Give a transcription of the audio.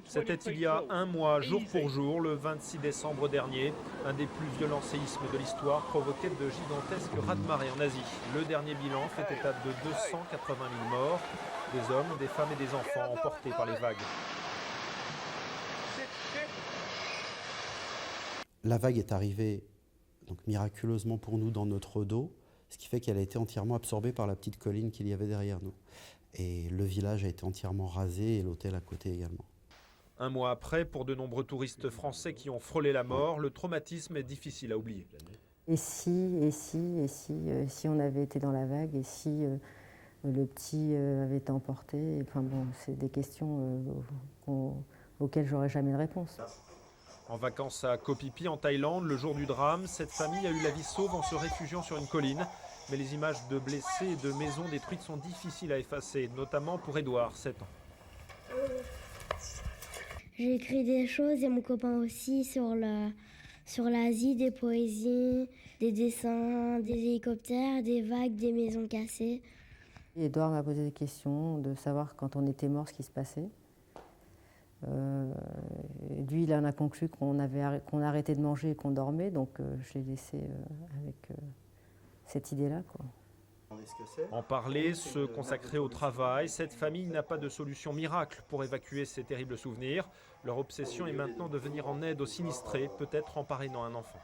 C'était il y a un mois, jour pour jour, le 26 décembre dernier, un des plus violents séismes de l'histoire provoquait de gigantesques raz-de-marée en Asie. Le dernier bilan fait état de 280 000 morts, des hommes, des femmes et des enfants emportés par les vagues. La vague est arrivée donc, miraculeusement pour nous dans notre dos, ce qui fait qu'elle a été entièrement absorbée par la petite colline qu'il y avait derrière nous. Et le village a été entièrement rasé et l'hôtel à côté également. Un mois après, pour de nombreux touristes français qui ont frôlé la mort, le traumatisme est difficile à oublier. Et si on avait été dans la vague, et si le petit avait été emporté, enfin bon, c'est des questions auxquelles j'aurais jamais de réponse. En vacances à Koh Phi Phi en Thaïlande, le jour du drame, cette famille a eu la vie sauve en se réfugiant sur une colline. Mais les images de blessés et de maisons détruites sont difficiles à effacer, notamment pour Édouard, 7 ans. J'ai écrit des choses et mon copain aussi sur l'Asie, des poésies, des dessins, des hélicoptères, des vagues, des maisons cassées. Édouard m'a posé des questions de savoir quand on était mort ce qui se passait. Lui, il en a conclu qu'on arrêtait de manger et qu'on dormait, donc je l'ai laissé avec cette idée-là, quoi. En parler, se consacrer au travail, cette famille n'a pas de solution miracle pour évacuer ces terribles souvenirs. Leur obsession est maintenant de venir en aide aux sinistrés, peut-être en parrainant un enfant.